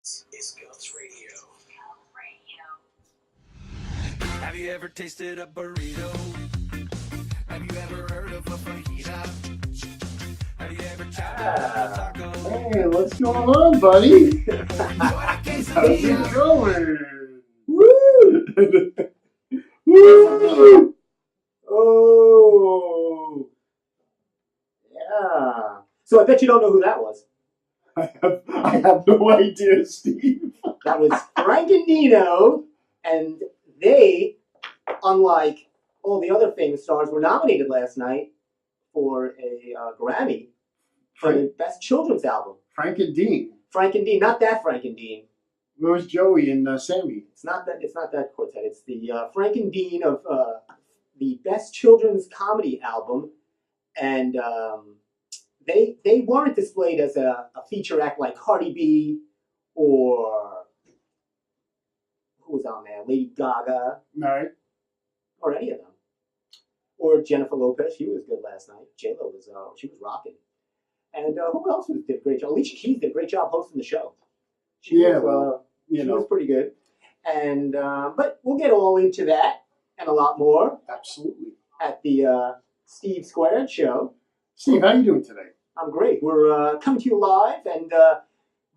It's Ghost Radio. Have you ever tasted a burrito? Have you ever heard of a fajita? Have you ever chopped up a taco? Hey, what's going on, buddy? How's it going? Woo! Woo! Oh, yeah. So I bet you don't know who that was. I have no idea, Steve. That was Frank and Nino, and they, unlike all the other famous stars, were nominated last night for a Grammy for the Best Children's Album. Frank and Dean. Frank and Dean, not that Frank and Dean. Where was Joey and Sammy? It's not that quartet. It's the Frank and Dean of the Best Children's Comedy Album, and they weren't displayed as a feature act like Cardi B or who was on there, Lady Gaga, Right. or any of them, or Jennifer Lopez. She was good last night. J-Lo was she was rocking, and who else did a great job? Alicia Keys did a great job hosting the show. She was pretty good. And but we'll get all into that and a lot more Absolutely. at the Steve Squared Show. Steve, how you doing today? I'm great. We're coming to you live, and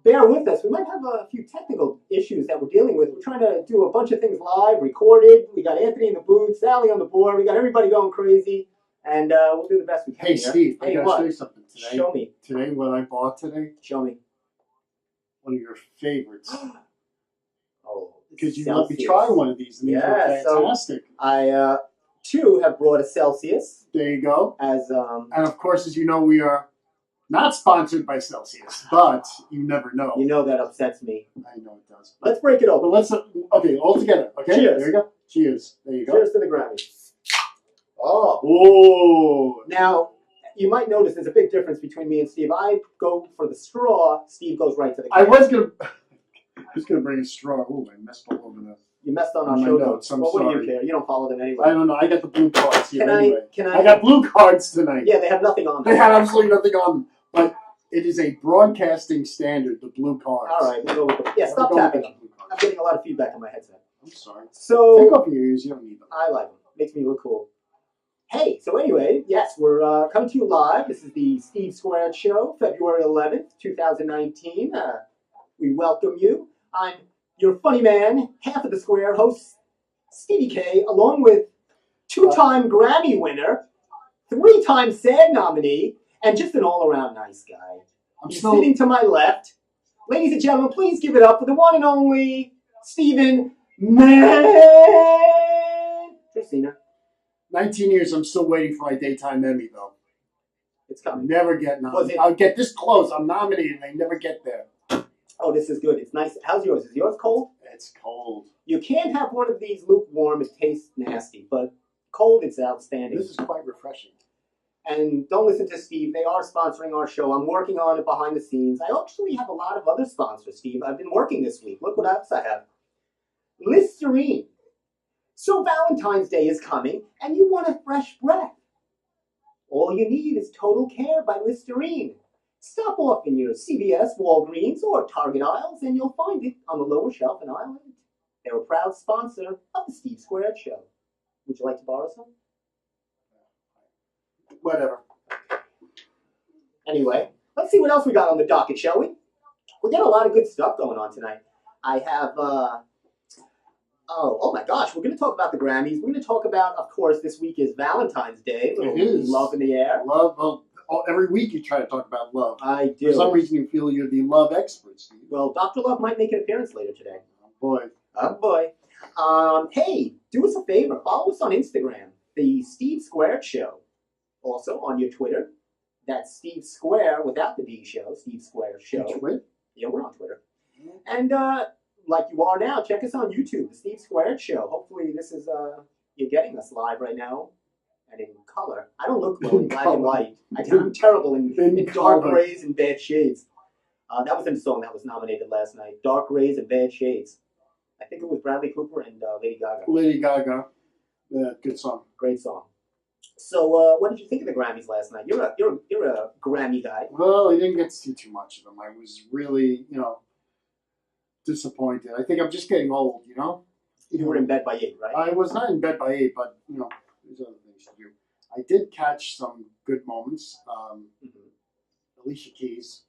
bear with us. We might have a few technical issues that we're dealing with. We're trying to do a bunch of things live, recorded. We got Anthony in the booth, Sally on the board. We got everybody going crazy, and we'll do the best we can. Hey, here. Steve, Hey, I gotta what? show you something today. Show me. Today, what I bought today, Show me. one of your favorites. Oh, Because you let me try one of these, and these are fantastic. I too have brought a Celsius There you go. as And of course, as you know, we are not sponsored by Celsius, but you never know. you know that upsets me. I know it does. Let's break it But open. let's, okay, all together. Okay? Cheers. There you go. Cheers. There you go. Cheers to the Grammy. Oh. Oh. Now, you might notice there's a big difference between me and Steve. I go for the straw. Steve goes right to the I can. was gonna bring a straw. Oh, I messed all over the. You messed on our on my show notes. I'm Well, what do sorry. you care? You don't follow them anyway. I don't know. I got the blue cards here anyway. Can I got blue cards tonight. Yeah, they have nothing on them. They had absolutely nothing on them, but it is a broadcasting standard. The blue cards. All right, we'll go with them. Yeah, stop tapping them. I'm getting a lot of feedback on my headset. I'm sorry. So Take off your ears. You don't need them. I like them. Makes me look cool. Hey, so anyway, yes, we're coming to you live. This is the Steve Squared Show, February 11th, 2019. We welcome you. I'm your funny man, half of the square, host Stevie K, along with two-time Grammy winner, three-time SAG nominee, and just an all-around nice guy. He's sitting to my left. Ladies and gentlemen, please give it up for the one and only Stephen Man. Christina. 19 years. I'm still waiting for my daytime Emmy though. It's coming. Never get nominated. I'll get this close. I'm nominated, and I never get there. Oh, this is good. It's nice. How's yours? Is yours cold? It's cold. You can't have one of these lukewarm. It tastes nasty. But cold, it's outstanding. This is quite refreshing. And don't listen to Steve. They are sponsoring our show. I'm working on it behind the scenes. I actually have a lot of other sponsors, Steve. I've been working this week. Look what else I have. Listerine. So Valentine's Day is coming, and you want a fresh breath. All you need is Total Care by Listerine. Stop off in your CVS, Walgreens, or Target aisles, and you'll find it on the lower shelf in aisle 8. They're a proud sponsor of the Steve Squared Show. Would you like to borrow some? Whatever. Anyway, let's see what else we got on the docket, shall we? We got a lot of good stuff going on tonight. I have, oh my gosh, we're going to talk about the Grammys. We're going to talk about, of course, this week is Valentine's Day. It is. Love in the air. Love. Well, every week you try to talk about love. I do. For some reason you feel you're the love expert, Steve. Well, Dr. Love might make an appearance later today. Oh, boy. Oh, boy. Hey, do us a favor. Follow us on Instagram, the Steve Squared Show. Also on your Twitter. That's Steve Square without the D show, Steve Square Show. Twitter? Yeah, we're on Twitter. And like you are now, check us on YouTube, the Steve Squared Show. Hopefully this is, you're getting us live right now and in color. I don't look well in black and white. I'm terrible in dark color. rays and bad shades. That was in a song that was nominated last night, Dark Rays and Bad Shades. I think it was Bradley Cooper and Lady Gaga. Lady Gaga. Yeah, good song. Great song. So, what did you think of the Grammys last night? You're a Grammy guy. Well, I didn't get to see too much of them. I was really, disappointed. I think I'm just getting old, you know? You were in bed by 8, right? I was not in bed by 8, but, you know, there's other things to do. I did catch some good moments. Alicia Keys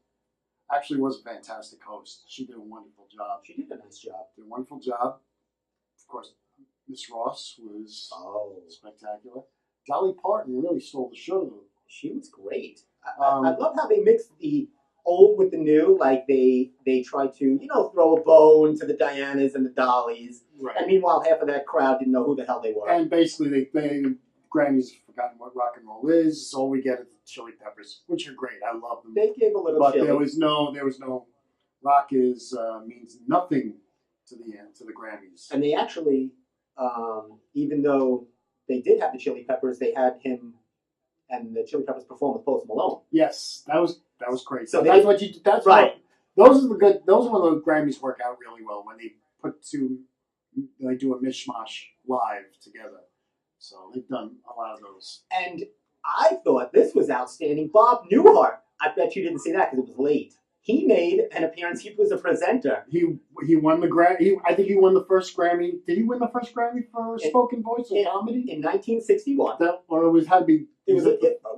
actually was a fantastic host. She did a wonderful job. She did a nice job. Did a wonderful job. Of course, Miss Ross was spectacular. Dolly Parton really stole the show, though. She was great. I love how they mixed the old with the new. Like they tried to, you know, throw a bone to the Dianas and the Dollys. Right. And meanwhile, half of that crowd didn't know who the hell they were. And basically, Grammys have forgotten what rock and roll is. All we get is the Chili Peppers, which are great. I love them. They gave a little but chili. there was no rock is means nothing to the Grammys. And they actually, even though they did have the Chili Peppers, they had him and the Chili Peppers perform with Post Malone. Yes, that was great. So that's what you. That's right. Those are the good. Those are when the Grammys work out really well when they do a mishmash live together. So they've done a lot of those. And I thought this was outstanding. Bob Newhart. I bet you didn't see that because it was late. He made an appearance. He was a presenter. He won the Grammy. I think he won the first Grammy. Did he win the first Grammy for spoken voice or comedy? In 1961. Had to be. It was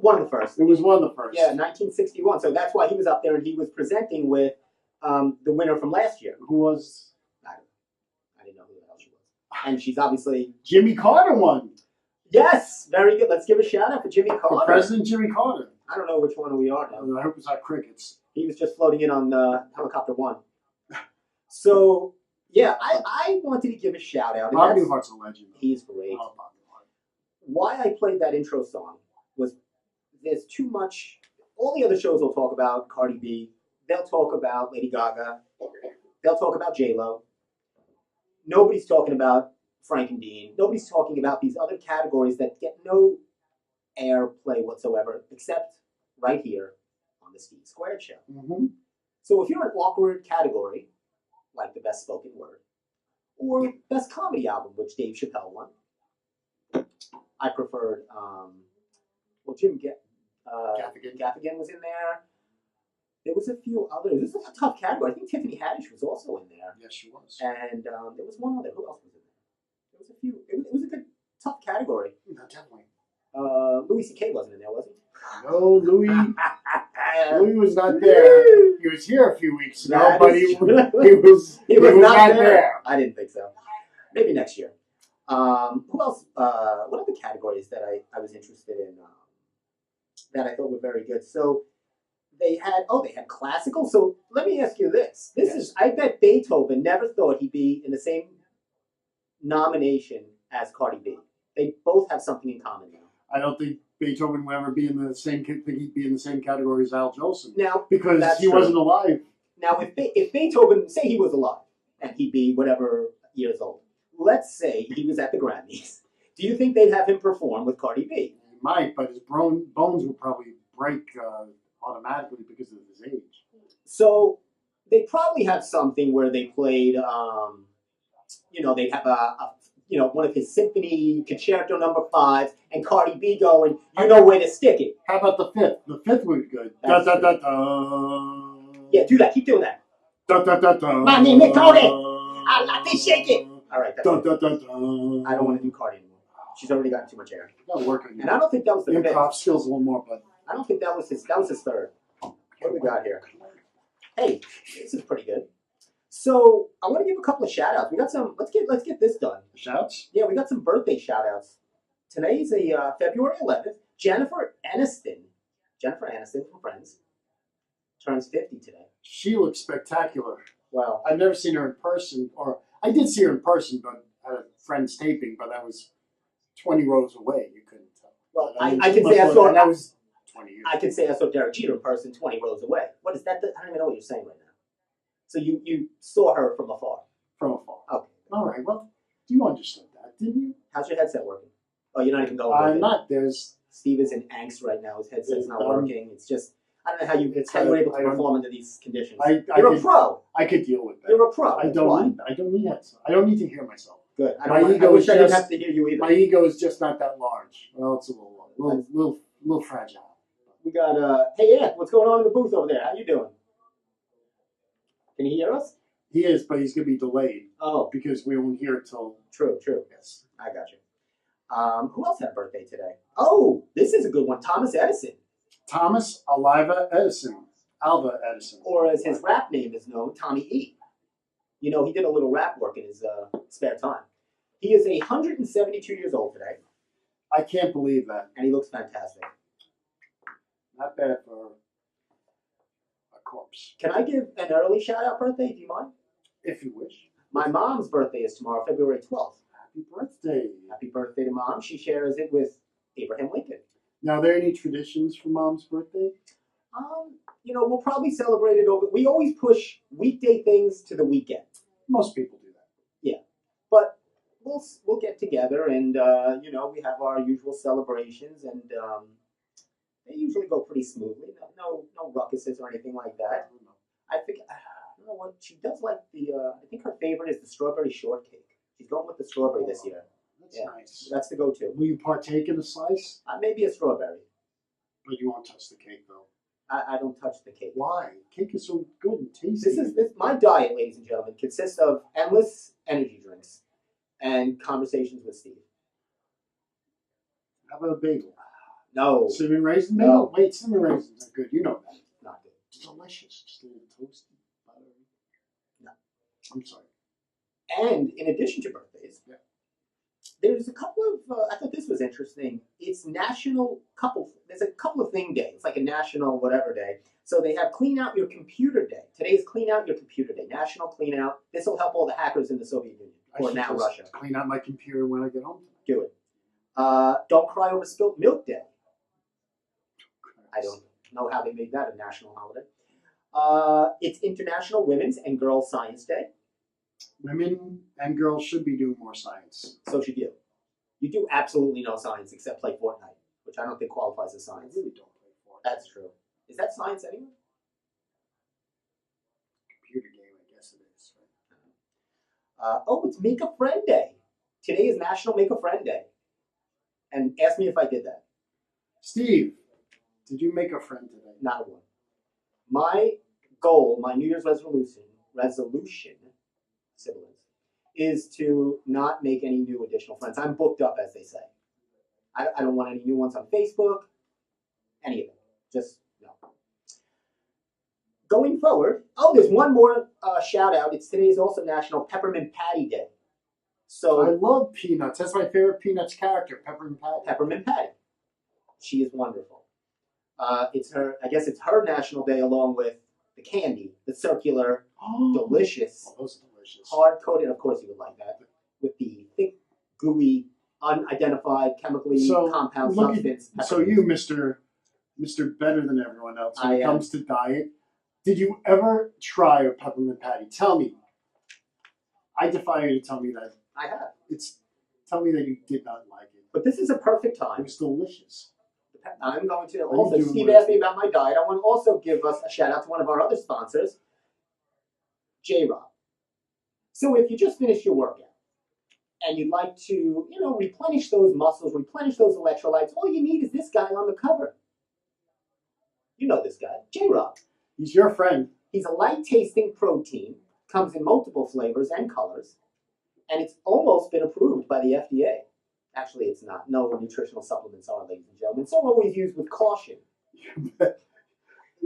one of the first. It was one of the first. Yeah, 1961. So that's why he was up there and he was presenting with the winner from last year. Who was? I didn't know who the hell she was. And she's obviously... Jimmy Carter won. Yes, very good. Let's give a shout out for Jimmy Carter. For President Jimmy Carter. I don't know which one we are now. I hope it's not crickets. He was just floating in on Helicopter 1. So, yeah, I wanted to give a shout out. Bob Newhart's a legend. He's great. Oh, Bob Newhart. Why I played that intro song was there's too much. All the other shows will talk about Cardi B. They'll talk about Lady Gaga. They'll talk about J-Lo. Nobody's talking about Frank and Dean. Nobody's talking about these other categories that get no airplay whatsoever, except right here on the Steve Squared Show. Mm-hmm. So if you're an awkward category, like the Best Spoken Word, or Best Comedy Album, which Dave Chappelle won, I preferred, Jim Gaffigan was in there. There was a few others. This is a tough category. I think Tiffany Haddish was also in there. Yes, she was. And there was one other. Who else was in there? There was a few. It was a good, tough category. No, definitely. Louis C.K. wasn't in there, was he? No, Louis. Louis was not there. He was here a few weeks ago, but he was not there. I didn't think so. Maybe next year. Who else? What other categories that I was interested in that I thought were very good? So they had classical. So let me ask you this. I bet Beethoven never thought he'd be in the same nomination as Cardi B. They both have something in common now. I don't think Beethoven would ever be in the same. Think he'd be in the same category as Al Jolson. Now, because he wasn't alive. Now, if Beethoven, say he was alive, and he'd be whatever years old. Let's say he was at the Grammys. Do you think they'd have him perform with Cardi B? He might, but his bones would probably break automatically because of his age. So they probably have something where they played, they'd have one of his symphony concerto number 5, and Cardi B going, you know where to stick it. How about the fifth? The fifth would be good. Da, da, da, da. Yeah, do that. Keep doing that. Da, da, da, da. My name is Tony. I like to shake it. All right. That's da, da, da, da. I don't want to do Cardi anymore. She's already gotten too much hair. Gotta work on you. And I don't think that was the improv fifth. skills a little more, but I don't think that was his. That was his third. What do we got here? Hey, this is pretty good. So I want to give a couple of shout outs. We got some. Let's get this done. Shouts? Yeah, we got some birthday shout outs. Today's a February 11th. Jennifer Aniston from Friends turns 50 today. She looks spectacular. Wow. I've never seen her in person, or I did see her in person, but at a friend's taping, but that was 20 rows away. You couldn't tell. Well, I can say I saw. That was 20 years. I can say I saw Derek Jeter in person 20 rows away. What is that? I don't even know what you're saying right now. So you saw her from afar. From afar. Okay. All right. Well, you understood that, didn't you? How's your headset working? Oh, you're not even going. I'm not. There's. Steve is in angst right now. His headset's not working. It's just. I don't know how you were able to perform under these conditions. You're a pro. I could deal with that. You're a pro. I don't need headset. I don't need to hear myself. Good. I wish I didn't have to hear you either. My ego is just not that large. Well, it's a little fragile. We got hey Ant, what's going on in the booth over there? How you doing? Can you hear us? He is, but he's going to be delayed Oh, because we won't hear it till. true. Yes. I got you. Who else had a birthday today? Oh, this is a good one. Thomas Edison, Thomas Alva Edison. or as his rap name is known, Tommy E. You know, he did a little rap work in his spare time. He is 172 years old today, I can't believe that. and he looks fantastic. Not bad for a corpse. Can I give an early shout-out birthday? Do you mind? If you wish. My mom's birthday is tomorrow, February 12th. Happy birthday. Happy birthday to Mom. She shares it with Abraham Lincoln. Now, are there any traditions for Mom's birthday? You know, we'll probably celebrate it over. We always push weekday things to the weekend. Most people do that. But we'll get together and you know, we have our usual celebrations, and they usually go pretty smoothly. No ruckuses or anything like that. I think I don't know what she does like the. I think her favorite is the strawberry shortcake. She's going with the strawberry this year. That's Yeah. nice. That's the go-to. Will you partake in a slice? Maybe a strawberry. But you won't touch the cake, though. I don't touch the cake. Why? Cake is so good and tasty. This my diet, ladies and gentlemen, consists of endless energy drinks and conversations with Steve. How about a bagel? No, Cinnamon raisin No. bagel? Wait, cinnamon raisins are good. You know that. not good. It's delicious. Just a little toasty butter. No. I'm sorry. And in addition to birthdays, Yeah. there's a couple of. I thought this was interesting. It's National Couple. There's a couple of thing day. It's like a national whatever day. So they have Clean Out Your Computer Day. Today is Clean Out Your Computer Day. National Clean Out. This will help all the hackers in the Soviet Union I or should now just Russia. clean out my computer when I get home. Do it. Don't Cry Over Spilt Milk Day. I don't know how they made that a national holiday. It's International Women's and Girls Science Day. Women and girls should be doing more science. So should you. You do absolutely no science except play Fortnite, which I don't think qualifies as I science. really don't play for it. That's true. Is that science anyway? Computer game, I guess it is. Oh, it's Make a Friend Day. Today is National Make a Friend Day. And ask me if I did that. Steve, did you make a friend today? Not one. My goal, my New Year's resolution, sibilance, is to not make any new additional friends. I'm booked up, as they say. I don't want any new ones on Facebook, any of it. Just no. Going forward, oh, there's one more shout out. Today is also National Peppermint Patty Day. So I love Peanuts. That's my favorite Peanuts character, Peppermint Patty. Peppermint Patty. She is wonderful. It's her. I guess it's her national day, along with the candy, the circular, delicious, Oh, those are delicious. hard-coated. Of course, you would like that with the thick, gooey, unidentified, chemically compound look substance. So you, Mr. Better than everyone else when I it am. comes to diet, did you ever try a peppermint patty? Tell me. I defy you to tell me that. I have, Tell me that you did not like it. but this is a perfect It time. was delicious. I'm going to you also. doing Steve with asked me it? about my diet. I want to also give us a shout out to one of our other sponsors, J-Rob. So if you just finished your workout and you'd like to, replenish those muscles, replenish those electrolytes, all you need is this guy on the cover. You know this guy, J-Rob. He's your friend. He's a light-tasting protein, comes in multiple flavors and colors, and it's almost been approved by the FDA. Actually, it's not. No nutritional supplements are, ladies and gentlemen. So always used with caution. You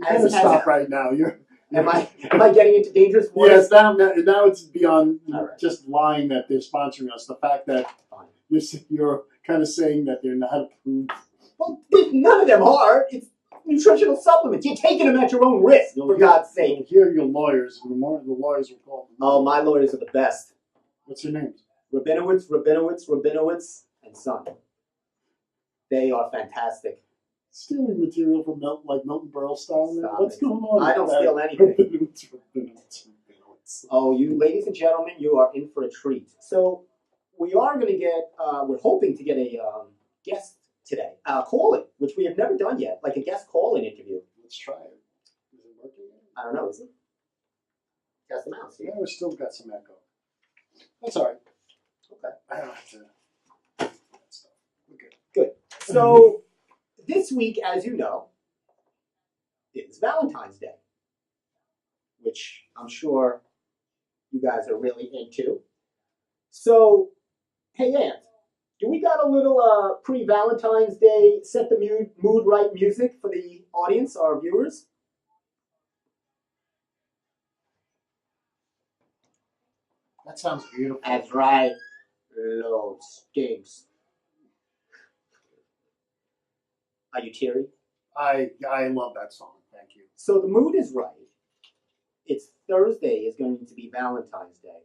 gotta stop right now. Am I getting into dangerous waters? Yes, now it's beyond All right. just lying that they're sponsoring us. The fact that Fine. you're kind of saying that they're not approved. Well, none of them are. It's nutritional supplements. You're taking them at your own risk, for God's sake. Here are your lawyers. The lawyers will call them. Oh, my lawyers are the best. What's your name? Rabinowitz, and Son. They are fantastic. Stealing material from Milton Berle style. Man. Stop What's it. going on? I don't with steal that? anything. Rabinowitz. Oh, you ladies and gentlemen, you are in for a treat. So we are going to get, we're hoping to get a guest today, call-in, which we have never done yet, like a guest call-in interview. Let's try it. Is it working? I don't know, is it? Test them out, Steve. Yeah, we still got some echo. That's all right. Okay. I don't have to. That stuff. Okay. Good. So this week, as you know, is Valentine's Day, which I'm sure you guys are really into. So, hey, Ant, do we got a little pre-Valentine's Day set the mood right music for the audience, our viewers? That sounds beautiful. That's right. Lord stinks. Are you teary? I love that song. Thank you. So the mood is right. It's Thursday is going to be Valentine's Day.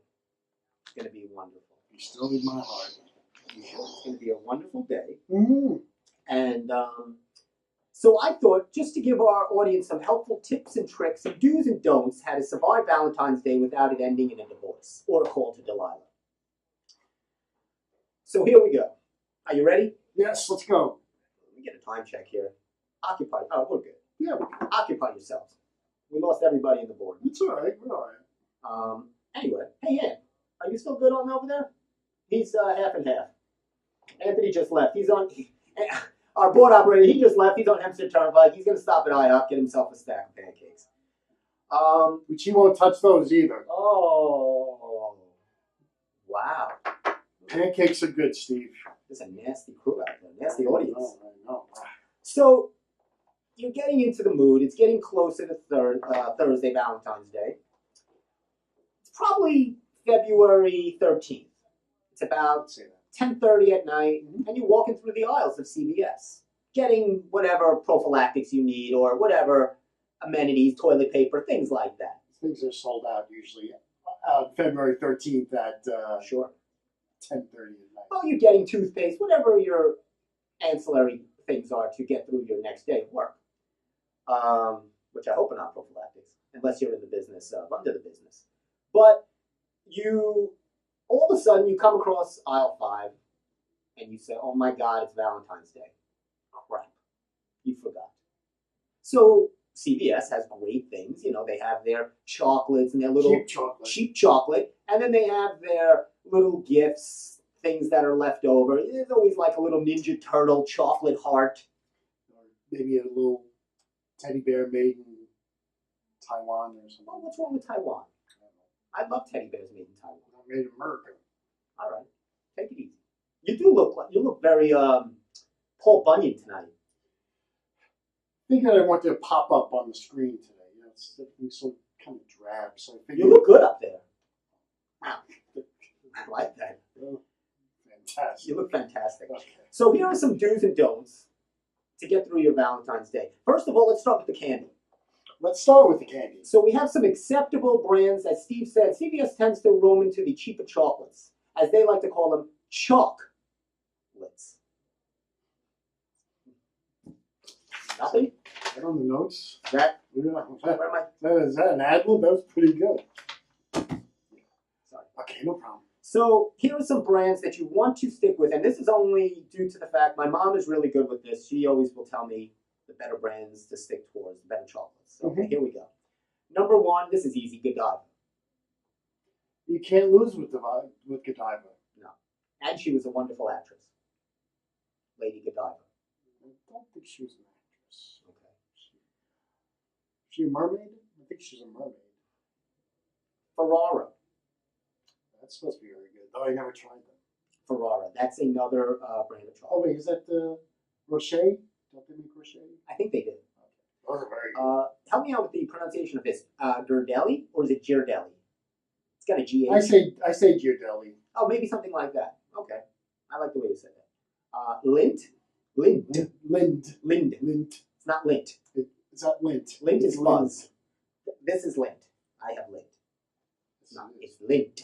It's going to be wonderful. You're still in my heart. It's going to be a wonderful day. Mm-hmm. And so I thought just to give our audience some helpful tips and tricks and do's and don'ts how to survive Valentine's Day without it ending in a divorce or a call to Delilah. So here we go. Are you ready? Yes, let's go. Let me get a time check here. Occupy. Oh, we're good. Yeah, Occupy yourselves. We lost everybody in the board. it's all right. We're all right. Anyway, hey, Ann, are you still good on over there? He's half and half. Anthony just left. He's on. Our board operator, he just left. He's on Hempstead Turnpike. He's going to stop at IHOP, get himself a stack of pancakes. But she won't touch those either. Oh, wow. Pancakes are good, Steve. There's a nasty crew out there, nasty audience. I know. So, you're getting into the mood. It's getting closer to Thursday, Valentine's Day. It's probably February 13th. It's about Say that. 10:30 at night, and you're walking through the aisles of CVS, getting whatever prophylactics you need or whatever amenities, toilet paper, things like that. Things are sold out usually February 13th at Sure. 10:30 at night. Well, you're getting toothpaste, whatever your ancillary things are to get through your next day of work. Which I hope are not prophylactics, unless you're in the business of under the business. But you, all of a sudden, you come across aisle 5, and you say, "Oh my God, it's Valentine's Day." Crap, you forgot. So CVS has great things. You know, they have their chocolates and their little cheap chocolate, and then they have their little gifts, things that are left over. There's always like a little Ninja Turtle chocolate heart. Or maybe a little teddy bear made in Taiwan or something. Well, what's wrong with Taiwan? I love teddy bears made in Taiwan. Not made in America. All right, take it easy. You look very Paul Bunyan tonight. I think I want to pop up on the screen today. You know, it's so kind of drab. So I figured, You look good up there. Wow, I like that. fantastic. You look fantastic. Okay. So here are some do's and don'ts to get through your Valentine's Day. First of all, let's start with the candy. Let's start with the candy. So we have some acceptable brands. As Steve said, CVS tends to roam into the cheaper chocolates, as they like to call them, chalklets. Nothing? Right on the notes. That, Where where am I? is that an ad-lib? That was pretty good. Sorry. Okay, no problem. So here are some brands that you want to stick with, and this is only due to the fact my mom is really good with this. She always will tell me the better brands to stick towards, the better chocolates. Okay, here we go. Number 1, this is easy, Godiva. You can't lose with Godiva. No. And she was a wonderful actress. Lady Godiva. I don't think she was an actress. Okay. She a mermaid? I think she's a mermaid. Ferrara. That's supposed to be very good. Though I never tried them. Ferrara. That's another brand of Oh chocolate. wait, is that Rocher? Don't they make Rocher? I think they did. Those are very good. Help me out with the pronunciation of this. Ghirardelli, or is it Ghirardelli? It's got a G-H. I say Ghirardelli. Oh, maybe something like that. Okay. I like the way you said that. Lint. Lind. Lind. Lind. It's not lint. Is that lint? Lint It's is fuzz. This is lint. I have lint. It's not. It's lint.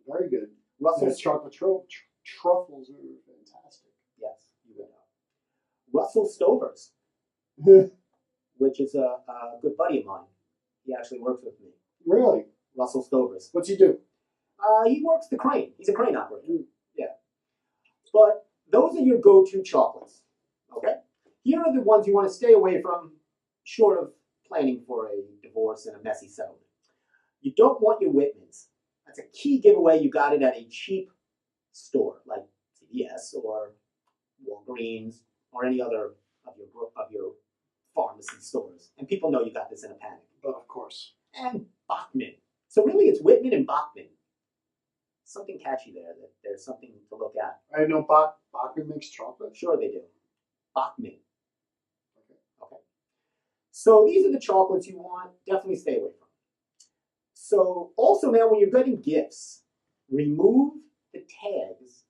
Very good. Russell's chocolate truffles are fantastic. Yes, you would know. Russell Stovers, which is a good buddy of mine. He actually works with me. Really? Russell Stovers. What's he do? He works the crane. He's a crane operator. Yeah. But those are your go-to chocolates. Okay? Here are the ones you want to stay away from, short of planning for a divorce and a messy settlement. You don't want your Whitmans. That's a key giveaway. You got it at a cheap store like CVS or Walgreens or any other of your pharmacy stores. And people know you got this in a panic. But of course. And Bachman. So really it's Whitman and Bachman. Something catchy there. That there's something to look at. I know Bachman makes chocolate. Sure they do. Bachman. Okay. Okay. So these are the chocolates you want. Definitely stay away from. So also now when you're getting gifts, remove the tags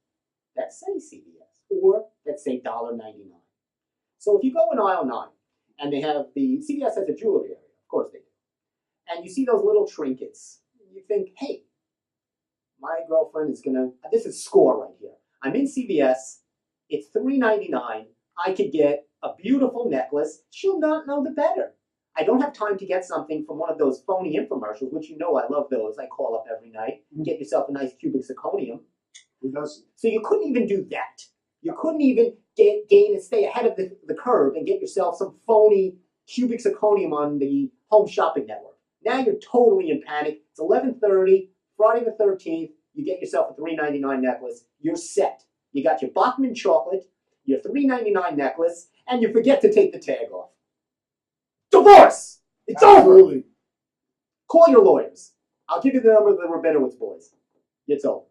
that say CVS or that say $1.99. So if you go in aisle 9 and they have the CVS has a jewelry area, of course they do, and you see those little trinkets, you think, hey, my girlfriend is gonna. This is score right here. I'm in CVS. It's $3.99. I could get a beautiful necklace. She'll not know the better. I don't have time to get something from one of those phony infomercials, which you know I love those. I call up every night. Get yourself a nice cubic zirconium. Who doesn't? So you couldn't even do that. You couldn't even gain and stay ahead of the curve and get yourself some phony cubic zirconium on the Home Shopping Network. Now you're totally in panic. It's 11:30, Friday the 13th. You get yourself a $3.99 necklace. You're set. You got your Bachman chocolate, your $3.99 necklace, and you forget to take the tag off. Divorce! It's over! Absolutely. Call your lawyers. I'll give you the number of the Rabinowitz boys. It's over.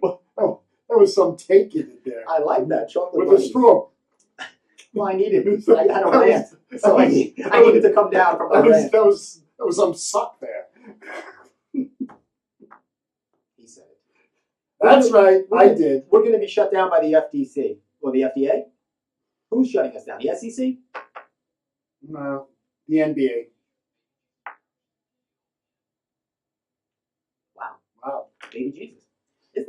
Well, there was some take in it there. I like that chocolate With a bunny. straw. Well, I needed it. I had a rant, so I needed to come down from my rant. That was some suck there. He said it. That's right. I did. We're going to be shut down by the FTC or the FDA. Who's shutting us down? The SEC? No, the NBA. Wow. Baby Jesus. Is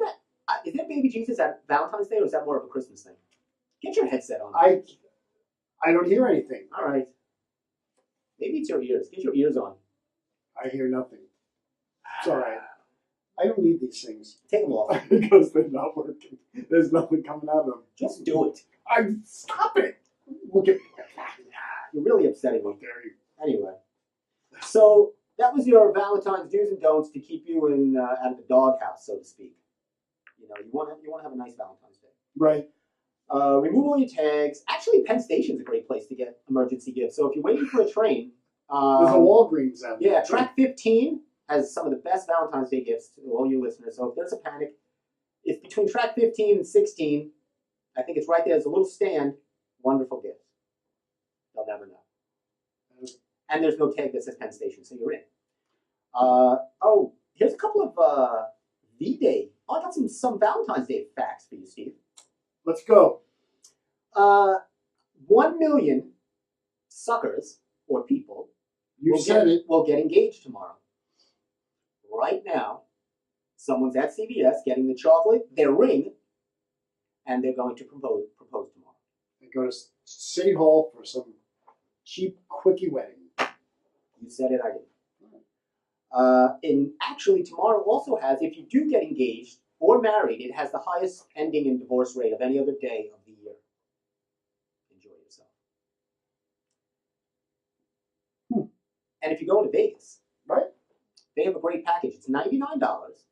there Baby Jesus at Valentine's Day, or is that more of a Christmas thing? Get your headset on. I don't hear anything. All right. Maybe it's your ears. Get your ears on. I hear nothing. It's all right. I don't need these things. Take them off. Because they're not working. There's nothing coming out of them. Just do it. Stop it. Look at me. You're really upsetting me. How dare you. Anyway. So that was your Valentine's do's and don'ts to keep you in out of the doghouse, so to speak. You know, you want to have a nice Valentine's Day. Right. Remove all your tags. Actually, Penn Station's a great place to get emergency gifts. So if you're waiting for a train, There's a Walgreens out there. yeah, Track 15 has some of the best Valentine's Day gifts to all you listeners. So if there's a panic, it's between Track 15 and 16. I think it's right there. There's a little stand. Wonderful gifts. They'll never know. And there's no tag that says Penn Station, so you're in. Oh, here's a couple of V-Day. Oh, I got some Valentine's Day facts for you, Steve. Let's go. 1 million suckers or people will get engaged tomorrow. Right now, someone's at CVS getting the chocolate, their ring, and they're going to propose tomorrow. They go to City Hall for some cheap quickie wedding. You said it, I didn't. And actually, tomorrow also has, if you do get engaged or married, it has the highest ending in divorce rate of any other day of the year. Enjoy yourself. And if you go to Vegas, Right. they have a great package. It's $99.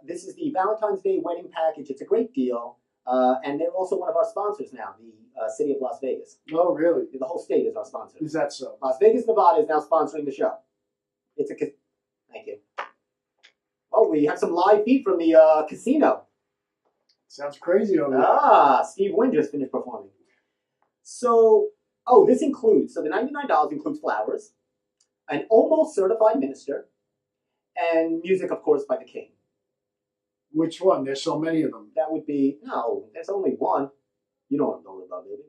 This is the Valentine's Day wedding package. It's a great deal. And they're also one of our sponsors now, the City of Las Vegas. Oh, really? The whole state is our sponsor. Is that so? Las Vegas, Nevada is now sponsoring the show. Thank you. Oh, we have some live feed from the casino. Sounds crazy over there. Ah, Steve Wynn just finished performing. So, this includes, so the $99 includes flowers, an almost certified minister, and music, of course, by the king. Which one? There's so many of them. That would be, no, there's only one. You know what I'm talking about, baby.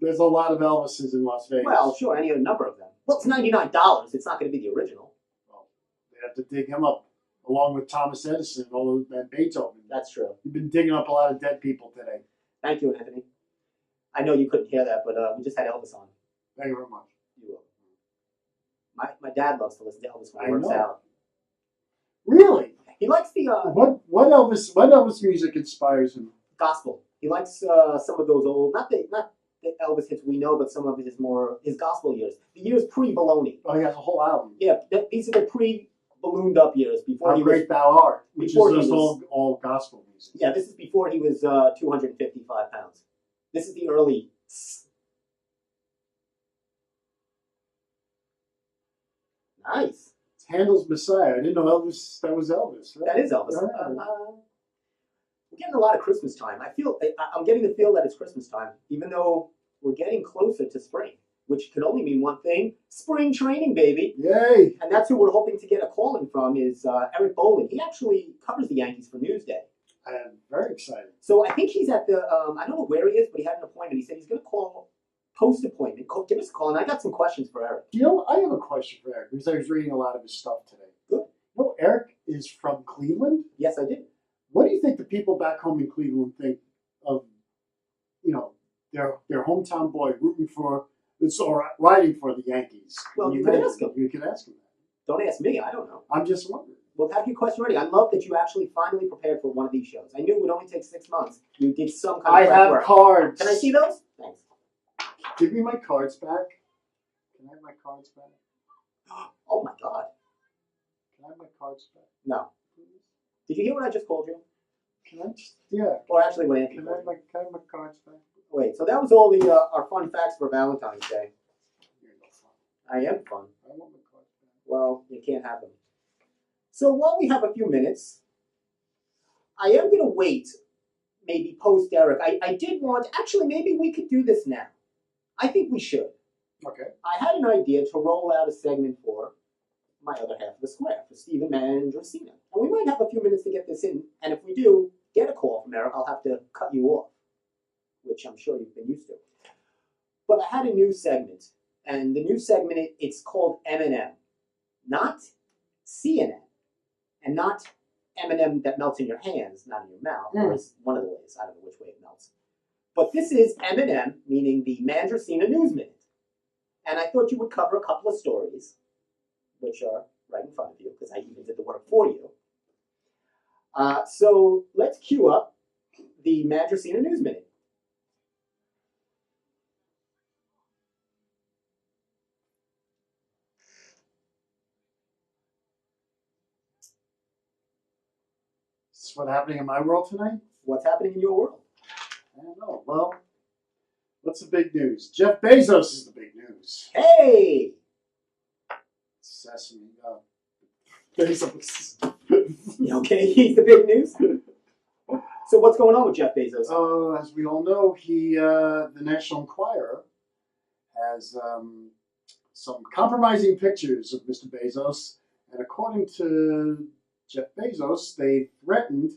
There's a lot of Elvises in Las Vegas. Well, sure, any other number of them. Well, it's $99. It's not going to be the original. Well, they have to dig him up, along with Thomas Edison and Beethoven. That's true. You've been digging up a lot of dead people today. Thank you, Anthony. I know you couldn't hear that, but we just had Elvis on. Thank you very much. You will. My dad loves to listen to Elvis when he I works know. out. Really? He likes the What Elvis music inspires him? gospel. He likes some of those old, not the Elvis hits we know, but some of his gospel years. The years pre-baloney. Oh, he has a whole album. Yeah, these are the pre-ballooned up years before How he Great was. Thou Art, which before is he just was- all gospel music. Yeah, this is before he was 255 pounds. This is the early. Nice. It's Handel's Messiah. I didn't know Elvis. That was Elvis. Right? That is Elvis. Yeah. We're getting a lot of Christmas time. I'm getting the feel that it's Christmas time, even though we're getting closer to spring, which can only mean one thing: spring training, baby. Yay! And that's who we're hoping to get a call in from is Eric Bolin. He actually covers the Yankees for Newsday. I am very excited. So I think he's at the, I don't know where he is, but he had an appointment. He said he's going to call post-appointment. Give us a call, and I got some questions for Eric. You know, I have a question for Eric because I was reading a lot of his stuff today. Good. You know, Eric is from Cleveland. Yes, I did. What do you think the people back home in Cleveland think of, you know, their hometown boy rooting for, or riding for the Yankees? Well, you could ask him. You could ask him that. Don't ask me. I don't know. I'm just wondering. Well, have your question ready. I love that you actually finally prepared for one of these shows. I knew it would only take 6 months. You did some kind of I have work. cards. Can I see those? Thanks. Give me my cards back. Can I have my cards back? Oh my God. Can I have my cards back? No. Please? Did you hear what I just called you? Can I just, yeah. Or actually, what Anthony Can I called have you? can I have my cards back? Wait. So that was all the our fun facts for Valentine's Day. You're no fun. I am fun. I want my cards back. Well, you can't have them. So while we have a few minutes, I am going to wait, maybe post Eric. I did want, actually, maybe we could do this now. I think we should. Okay. I had an idea to roll out a segment for my other half of the square, for Stephen Mandracina. And we might have a few minutes to get this in. And if we do get a call from Eric, I'll have to cut you off, which I'm sure you've been used to. But I had a new segment. And the new segment, it's called M&M. Not CNN. And not M&M that melts in your hands, not in your mouth. Or is one of the ways. I don't know which way it melts. But this is M&M, meaning the Mandracina News Minute. And I thought you would cover a couple of stories, which are right in front of you, because I even did the work for you. So let's cue up the Mandracina News Minute. Is this what's happening in my world tonight? What's happening in your world? I don't know. Well, what's the big news? Jeff Bezos is the big news. Hey! Sesame. Bezos. Okay, he's the big news. So what's going on with Jeff Bezos? As we all know, the National Enquirer has some compromising pictures of Mr. Bezos, and according to Jeff Bezos, they threatened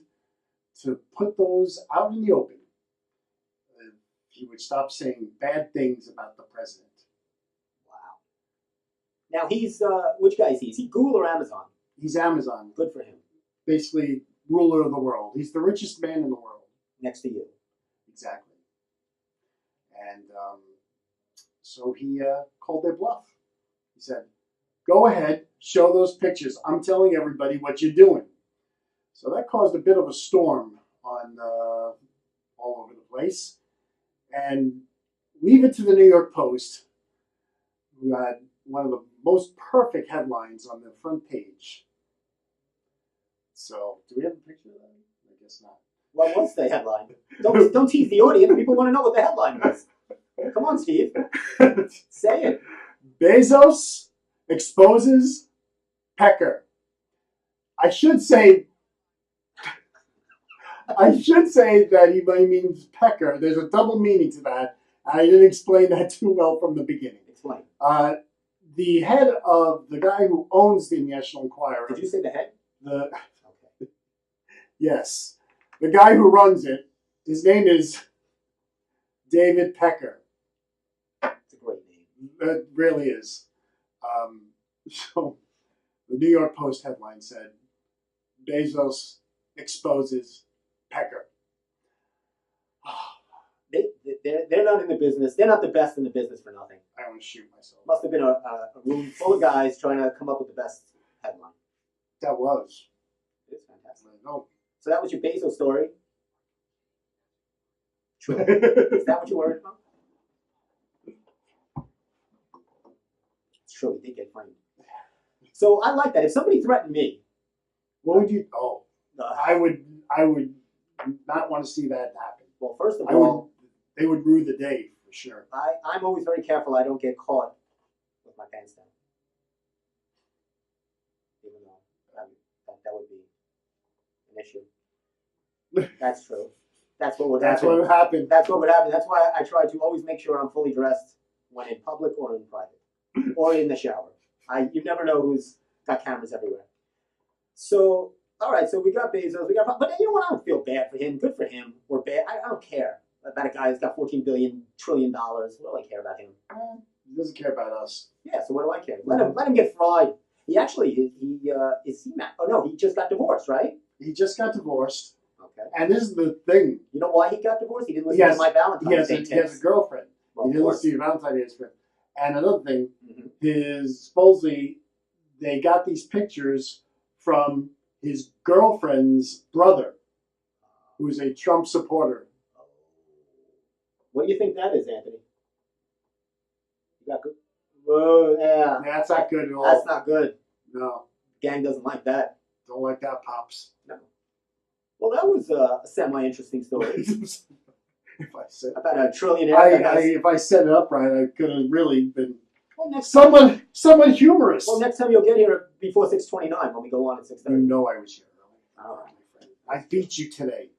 to put those out in the open. He would stop saying bad things about the president. Wow. Now he's, which guy is he? Is he Google or Amazon? He's Amazon. Good for him. Basically, ruler of the world. He's the richest man in the world. Next to you. Exactly. And so he called their bluff. He said, go ahead, show those pictures. I'm telling everybody what you're doing. So that caused a bit of a storm on all over the place. And leave it to the New York Post, who had one of the most perfect headlines on the front page. So, do we have a picture of that? I guess not. What was the headline? Don't tease the audience. People want to know what the headline was. Come on, Steve. Say it. Bezos exposes Pecker. I should say that he means pecker. There's a double meaning to that. I didn't explain that too well from the beginning. Explain. The head of the guy who owns the National Enquirer. Did you say the head? Okay. Yes. The guy who runs it, his name is David Pecker. It's a great name. It really is. So the New York Post headline said, Bezos exposes Pecker. They're not in the business. They're not the best in the business for nothing. I want to shoot myself. Must have been a room full of guys trying to come up with the best headline. That was. It's fantastic. I know. So that was your Bezos story. True. Is that what you worried about? It's true. He did get framed. So I like that. If somebody threatened me, What would you? Oh, I would not want to see that happen. well, first of I all, They would rue the day for sure. I'm always very careful I don't get caught with my pants down. Even though that would be an issue. That's true. That's what would That's happen. what would happen. That's what would happen. That's why I try to always make sure I'm fully dressed when in public or in private or in the shower. You never know who's got cameras everywhere. So, all right, so we got Bezos, but you know what? I don't feel bad for him. Good for him. Or bad. I don't care about a guy who's got $14 trillion. What do I care about him? He doesn't care about us. Yeah, so what do I care? Let him get fried. He actually, is he mad? Oh, no, he just got divorced, right? He just got divorced. Okay. And this is the thing. You know why he got divorced? He didn't listen to my Valentine's Day He has a girlfriend. Well, he didn't listen to your Valentine's Day. And another thing, Mm-hmm. supposedly they got these pictures from his girlfriend's brother, who's a Trump supporter. What do you think that is, Anthony? You got good? Whoa, yeah. That's not good at all. That's not good. No. Gang doesn't like that. Don't like that, Pops. No. Well, that was a semi-interesting story If I said about a trillionaire. if I set it up right, I could have really been Well, someone humorous. Well, next time you'll get here before 6:29 when we go on at 6:30. You know I was here. All right. My friend. I beat you today.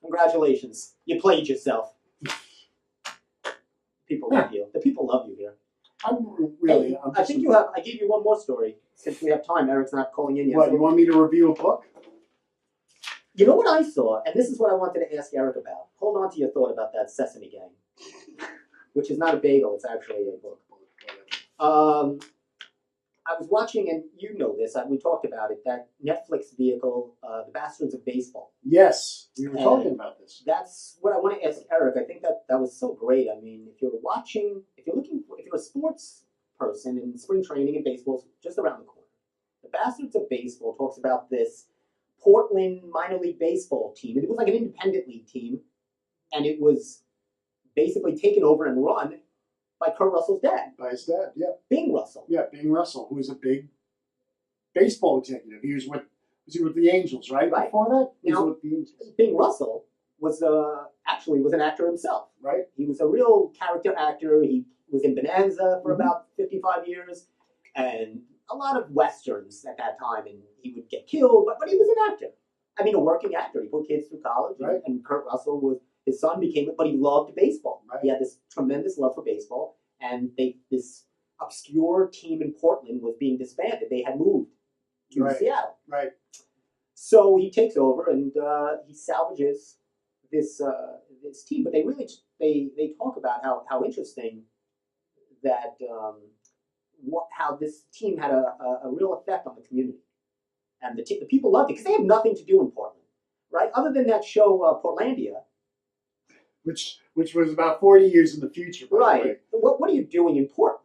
Congratulations. You played yourself. People love you. The people love you here. Hey, I think you have. I gave you one more story since we have time. Eric's not calling in yet. What, so- you want me to review a book? You know what I saw, and this is what I wanted to ask Eric about. Hold on to your thought about that Sesame Gang, which is not a bagel; it's actually a book. I was watching, and you know this. We talked about it. That Netflix vehicle, The Bastards of Baseball. Yes, we were talking about this. That's what I want to ask Eric. I think that was so great. I mean, if you're a sports person, and spring training and baseball's just around the corner. The Bastards of Baseball talks about this Portland minor league baseball team, and it was like an independent league team, and it was basically taken over and run by Kurt Russell's dad, By his dad, yeah. Bing Russell. Yeah, Bing Russell, who was a big baseball executive. He was with the Angels, right? Right. Before that? He Now, was with the Angels. Bing Russell was actually an actor himself. Right? He was a real character actor. He was in Bonanza for about 55 years, and a lot of westerns at that time. And he would get killed, but he was an actor. I mean, a working actor. He put kids through college, Right. and Kurt Russell was his son became it, but he loved baseball. Right. He had this tremendous love for baseball, and this obscure team in Portland was being disbanded. They had moved to Right. Seattle. Right. So he takes over and he salvages this team. But they really they talk about how interesting that how this team had a real effect on the community, and the people loved it because they have nothing to do in Portland, right? Other than that show Portlandia, Which was about 40 years in the future. By the way. right? What are you doing in Portland?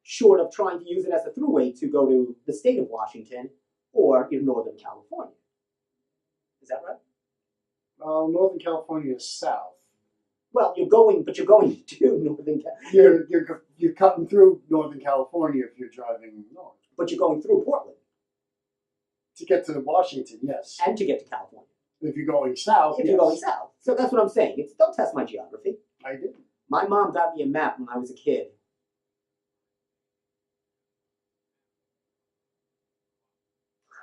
Short of trying to use it as a throughway to go to the state of Washington or in Northern California. Is that right? Northern California is south. Well, you're going to Northern California. You're cutting through Northern California if you're driving north. But you're going through Portland To get to Washington, yes. and to get to California. If you're going south, If yes. you're going south. So that's what I'm saying. Don't test my geography. I did. My mom got me a map when I was a kid.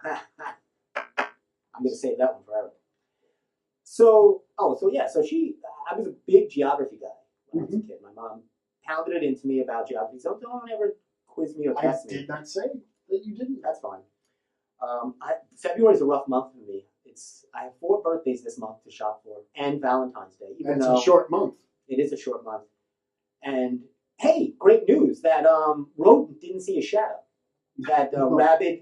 I'm going to save that one forever. So I was a big geography guy when I was a kid. My mom pounded it into me about geography. So don't ever quiz me or I test me. did not say that you didn't. That's fine. February is a rough month for me. I have 4 birthdays this month to shop for, and Valentine's Day. Even That's though a short month. it is a short month. And hey, great news that rodent didn't see a shadow. That rabid,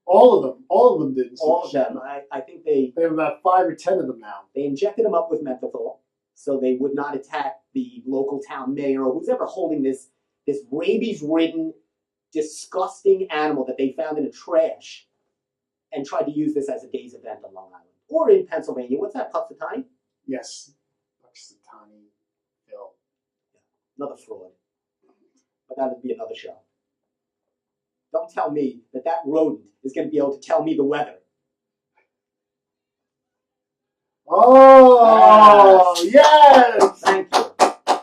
All of them didn't. all of them. I think they They have about 5 or 10 of them now. injected them up with menthol so they would not attack the local town mayor or who's ever holding this rabies-ridden, disgusting animal that they found in a trash and tried to use this as a day's event on Long Island. Or in Pennsylvania. What's that, Puxatani? Yes. Puxatani Hill. Another fraud. But that would be another show. Don't tell me that rodent is going to be able to tell me the weather. Oh, yes! Thank you.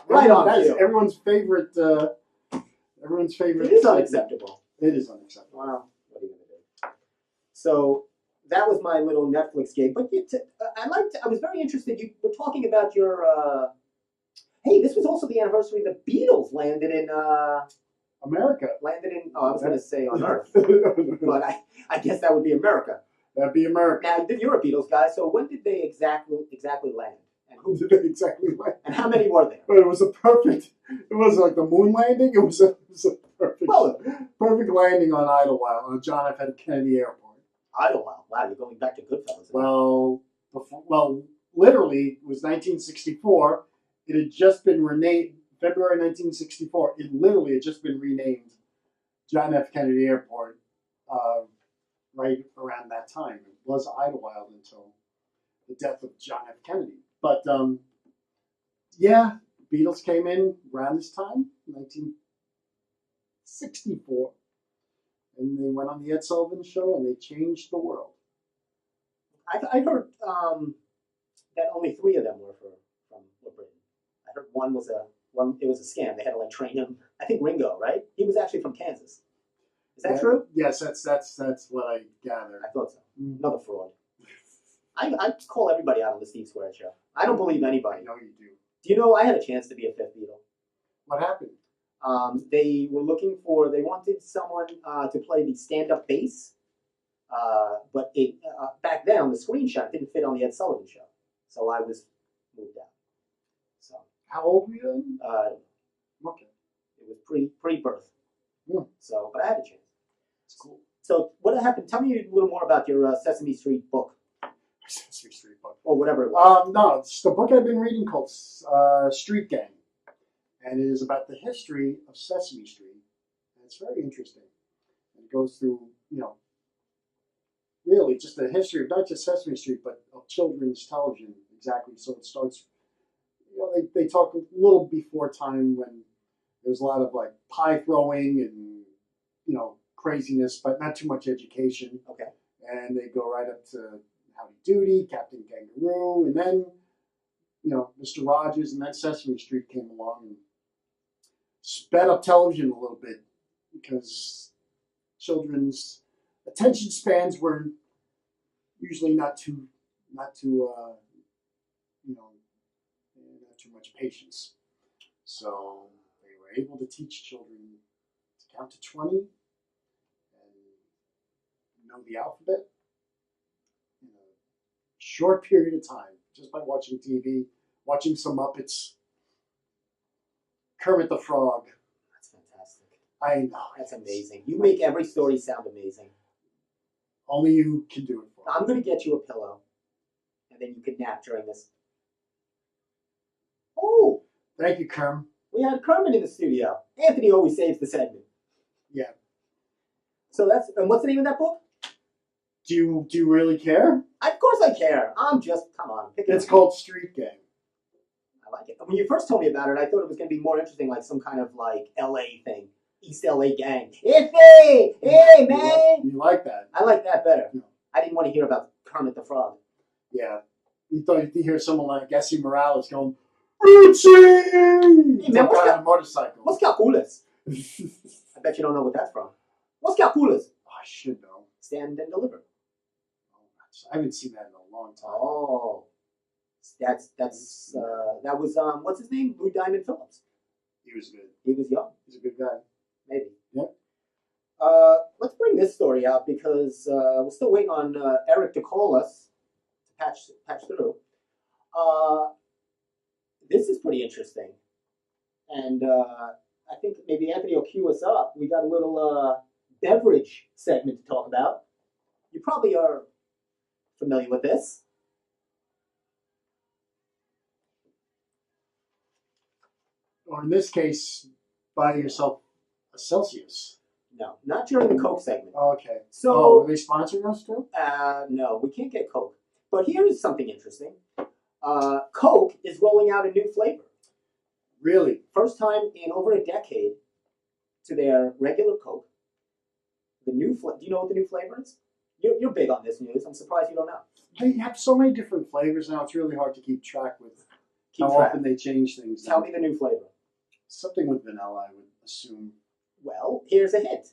Right on That's cue. everyone's favorite. Everyone's favorite. It is unacceptable. It is unacceptable. Wow. What are you gonna do? So that was my little Netflix gig. But I was very interested. You were talking about your. Hey, this was also the anniversary the Beatles landed in. America. Landed in. Oh, I was gonna say on Earth, but I guess that would be America. That'd be America. Now you're a Beatles guy, so when did they exactly land? And who? Exactly right. And how many were there? But it was a perfect. It was like the moon landing. It was a perfect, perfect landing on Idlewild on John F. Kennedy Airport. Idlewild. Wow, you're going back to Goodfellas. Well, literally, it was 1964. It had just been renamed February 1964. It literally had just been renamed John F. Kennedy Airport. Right around that time, it was Idlewild until the death of John F. Kennedy. But yeah, Beatles came in around this time, 1964, and they went on the Ed Sullivan Show and they changed the world. I heard that only 3 of them were from Britain. I heard one was a scam. They had to like train him. I think Ringo, right? He was actually from Kansas. Is that true? Yes, that's what I gathered. I thought so. Another fraud. I call everybody out on the Steve Square Show. I don't believe anybody. I know you do. Do you know I had a chance to be a fifth Beatle? What happened? They wanted someone to play the stand-up bass, but back then on the screenshot it didn't fit on the Ed Sullivan Show, so I was moved out. So how old were you then? Okay. It was pre-birth. So, but I had a chance. It's cool. So what happened? Tell me a little more about your Sesame Street book. Sesame Street book. Or whatever it was. No, it's the book I've been reading called Street Gang. And it is about the history of Sesame Street. And it's very interesting. And it goes through, really just the history of not just Sesame Street, but of children's television. Exactly. So it starts, they talk a little before time when there was a lot of like pie throwing and, craziness, but not too much education. Okay. And they go right up to Howdy Doody, Captain Kangaroo, and then, Mr. Rogers, and then Sesame Street came along and sped up television a little bit because children's attention spans were usually not too much patience. So they were able to teach children to count to 20 and know the alphabet in a short period of time just by watching TV, watching some Muppets, Kermit the Frog. That's fantastic. I know. That's amazing. You make every story sound amazing. Only you can do it for me. I'm going to get you a pillow, and then you can nap during this. Oh! Thank you, Kerm. We had Kermit in the studio. Anthony always saves the segment. Yeah. So and what's the name of that book? Do you really care? Of course I care. Come on. It's called Street Gang. I like it. When you first told me about it, I thought it was going to be more interesting, like some kind of like LA thing. East LA gang. Hey, man! You like that? I like that better. No. I didn't want to hear about Kermit the Frog. Yeah. You thought you'd hear someone like Essie Morales going, Richie! Hey, man, on a motorcycle. What's calculus? I bet you don't know what that's from. What's calculus? Oh, I should know. Stand and deliver. I haven't seen that in a long time. Oh, that was what's his name? Lou Diamond Phillips. He was good. He was young. He's a good guy. Maybe. Yep. Let's bring this story out because we're still waiting on Eric to call us to patch through. This is pretty interesting, and I think maybe Anthony will cue us up. We got a little beverage segment to talk about. You probably are familiar with this. Or in this case, buy yourself a Celsius. No, not during the Coke segment. Okay. So, are they sponsoring us too? no, we can't get Coke. But here's something interesting. Coke is rolling out a new flavor. Really? First time in over a decade to their regular Coke. The new do you know what the new flavor is? You're big on this news. I'm surprised you don't know. They have so many different flavors now. It's really hard to keep track with Keep how track. often they change things. Tell me the new flavor. Something with vanilla, I would assume. Well, here's a hint.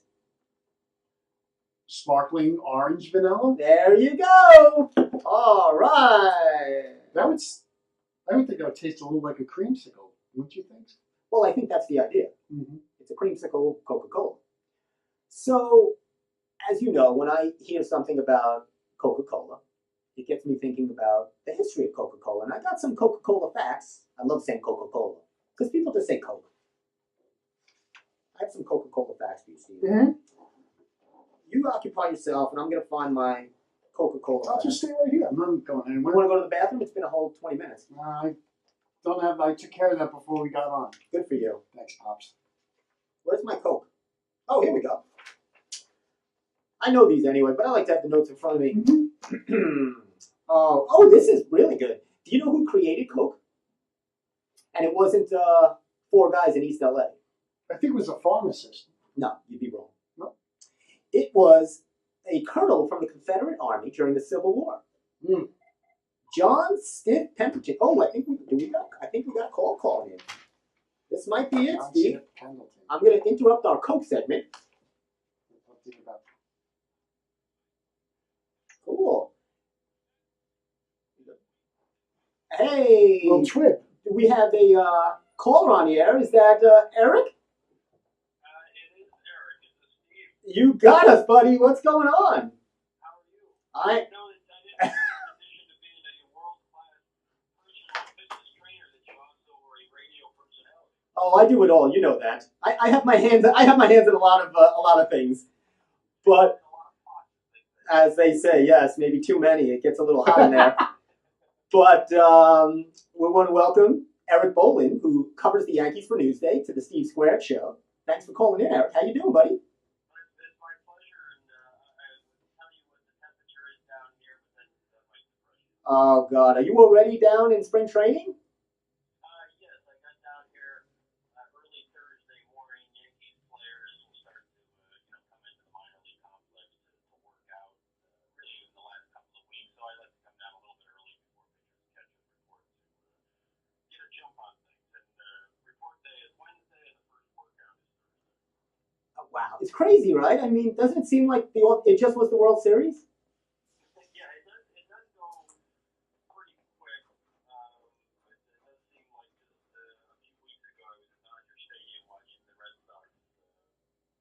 Sparkling orange vanilla. There you go. All right. I would think that would taste a little like a creamsicle. Wouldn't you think? Well, I think that's the idea. Mm-hmm. It's a creamsicle Coca-Cola. So, as you know, when I hear something about Coca-Cola, it gets me thinking about the history of Coca-Cola. And I got some Coca-Cola facts. I love saying Coca-Cola because people just say Coke. I have some Coca-Cola facts for you, Steve. Mm-hmm. You occupy yourself, and I'm going to find my Coca-Cola I'll facts. just stay right here. I'm not going You anywhere. want to go to the bathroom? It's been a whole 20 minutes. I don't have. I took care of that before we got on. Good for you. Thanks, pops. Where's my Coke? Oh, here we go. I know these anyway, but I like to have the notes in front of me. Mm-hmm. Oh, this is really good. Do you know who created Coke? And it wasn't four guys in East LA. I think it was a pharmacist. No, you'd be wrong. No. It was a colonel from the Confederate Army during the Civil War. Mm. John Stiff Pemberton. Oh, I think we got a call calling in. This might be it, John Steve. Stiff Pendleton. I'm going to interrupt our Coke segment. I'll think about that. Cool. Hey, Little trip. we have a caller on the air. Is that Eric? It is Eric. It's Steve. You got us, buddy. What's going on? How are you? I Noticed that in addition to being a world-class personal fitness trainer, that you also were a radio personality. I do it all. You know that. I have my hands. I have my hands in a lot of things. But A lot of pots, they say. as they say, yes, maybe too many. It gets a little hot in there. But we want to welcome Eric Bolin, who covers the Yankees for Newsday, to the Steve Squared Show. Thanks for calling in, Eric. How you doing, buddy? It's my pleasure, and I will tell you what the temperature is down here, but then that might depress you. Oh God, are you already down in spring training? Yes, I got down here early Thursday morning. Yankees players will start to come into the minor league complex to work out really in the last couple of weeks. So I like to come down a little bit early before pitchers catch up report to get a jump on things. And report day is Wednesday, and the first workout is Thursday. Oh, wow, it's crazy, right? I mean, doesn't it seem like it just was the World Series? Yeah, it does go pretty quick. But it does seem like just a few weeks ago I was at Dodger Stadium watching the Red Sox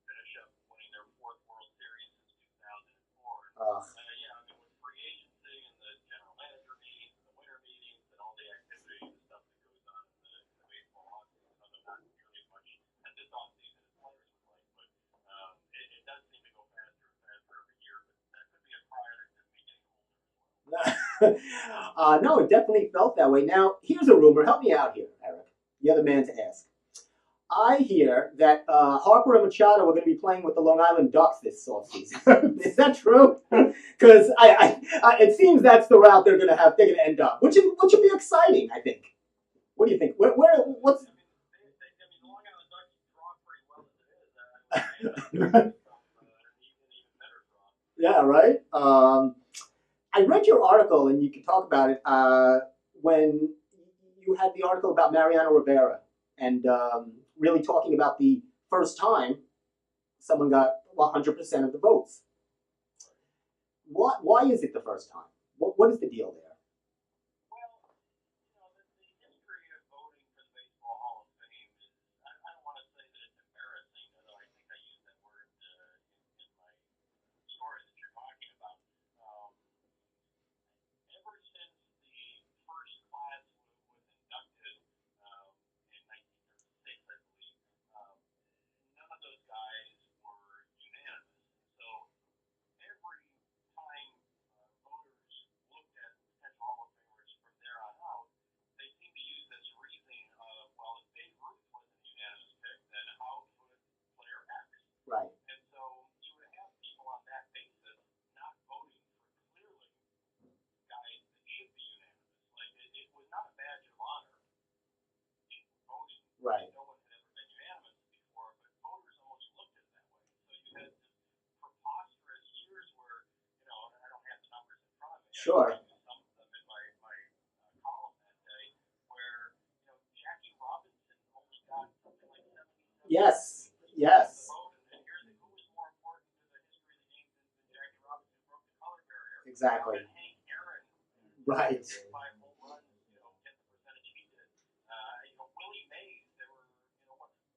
finish up winning their fourth World Series since 2004. Yeah, I mean with free agency and the general manager meetings and the winter meetings and all the activity and stuff that goes on in the baseball offseason, although not nearly as much at this offseason as players would like, but it does seem to go faster and faster every year. But that could be a product of me getting older as well. No, it definitely felt that way. Now, here's a rumor. Help me out here, Eric. You're the man to ask. I hear that Harper and Machado are going to be playing with the Long Island Ducks this offseason. Is that true? Because it seems that's the route they're going to end up, which would be exciting. I think. What do you think? What's I mean, the Long Island Ducks draw pretty well as it is. Become an even better draw. Yeah, right. I read your article, and you can talk about it when you had the article about Mariano Rivera and really talking about the first time someone got 100% of the votes. Why is it the first time? What is the deal there? Well, the history of voting for the Baseball Hall of Fame is, I don't want to say that it's embarrassing, although I think I used that word in my story that you're talking about. Ever since the first class was inducted in 1936, I believe, none of those guys were unanimous. So every time voters looked at potential Hall of Famers from there on out, they seem to use this reasoning of, well, if Babe Ruth wasn't a unanimous pick, then how could player X? Right. And so you would have people on that basis not voting for clearly guys that should be unanimous. Like it was not a badge of honor in voting. Right. No one had ever been unanimous before, but voters almost looked at it that way. So you had this preposterous years where Sure. Some of them in my column that day, where Jackie Robinson only got something like 77 Yes. votes Yes. vote, and here's who was more important to the history of the game than Jackie Robinson, who broke the color barrier. Exactly. And Hank Aaron, Right. 5 home runs, get the percentage he did. Willie Mays, there were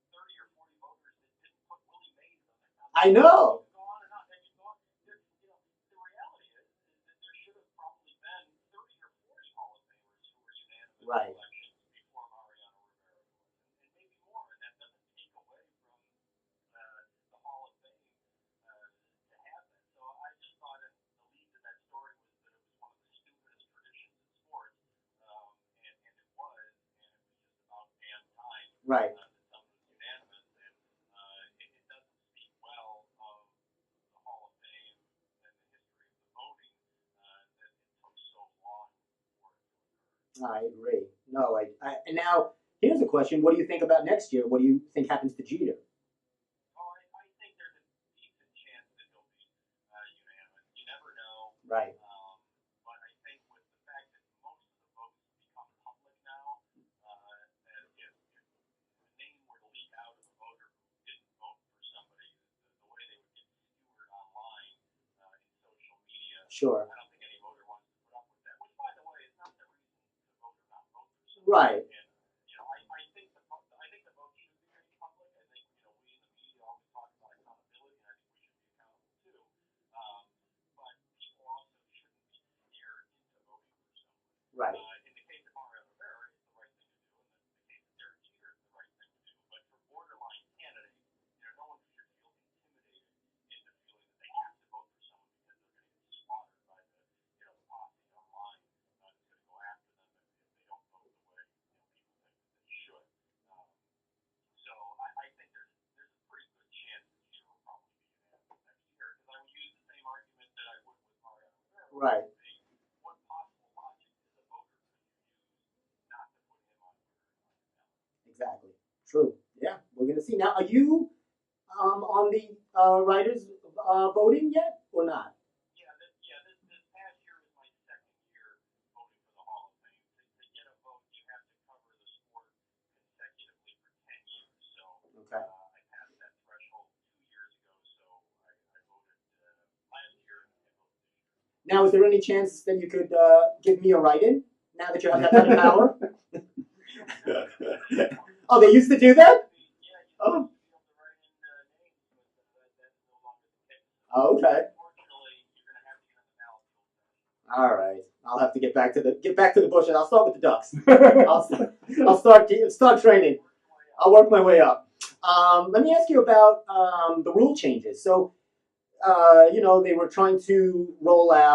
30 or 40 voters that didn't put Willie Mays on their ballot. I know. You go on and on, and you go on. The reality is that there should have probably been 30 or 40 Hall of Famers who were unanimous Right. in elections before Mariano Rivera was, and maybe more. And that doesn't take away from the Hall of Fame to have that. So I just thought the lead to that story was that it was one of the stupidest traditions in sports, and it was just about damn time. Right. That someone was unanimous, and it doesn't speak well of the Hall of Fame and the history of the voting that it took so long for it to occur. I agree. No, and now here's a question. What do you think about next year? What do you think happens to Jeter? Oh, I think there's a decent chance that he'll be unanimous. You never know. Right. But I think with the fact that most of the votes become public now, that if the name were to leak out of a voter who didn't vote for somebody, the way they would get skewered online in social media, Sure. I don't think any voter wants to put up with that. Which, by the way, is not the reason to vote or not vote for somebody. Right. And I think the vote should be made public. I think we in the media always talk about accountability, and I think we should be accountable too. But people also shouldn't be scared into voting for someone. Right. In the case of Mariano Rivera, it's the right thing to do. In the case of Derek Jeter, it's the right thing to do. But for borderline candidates, no one should feel intimidated into feeling that they have to vote for someone because they're going to get slaughtered by the posse online that's going to go after them if they don't vote the way people think that they should. So I think there's a pretty good chance that Jeter will probably be unanimous next year, because I would use the same argument that I would with Mariano Rivera. Right. What possible logic as a voter could you use not to put him on your ballot? Exactly. True. Yeah. We're gonna see. Now, are you on the writers voting yet or not? Yeah, this past year is my second year voting for the Hall of Fame. To get a vote, you have to cover the sport consecutively for 10 years. So Okay. I passed that threshold 2 years ago, so I voted last year and I voted this year. Now, is there any chance that you could give me a write-in now that you have that kind of power? Oh, they used to do that? Oh. Oh, okay. All right. I'll have to get back to the bushes. I'll start with the ducks. I'll start training. I'll work my way up. Let me ask you about the rule changes. So, they were trying to roll out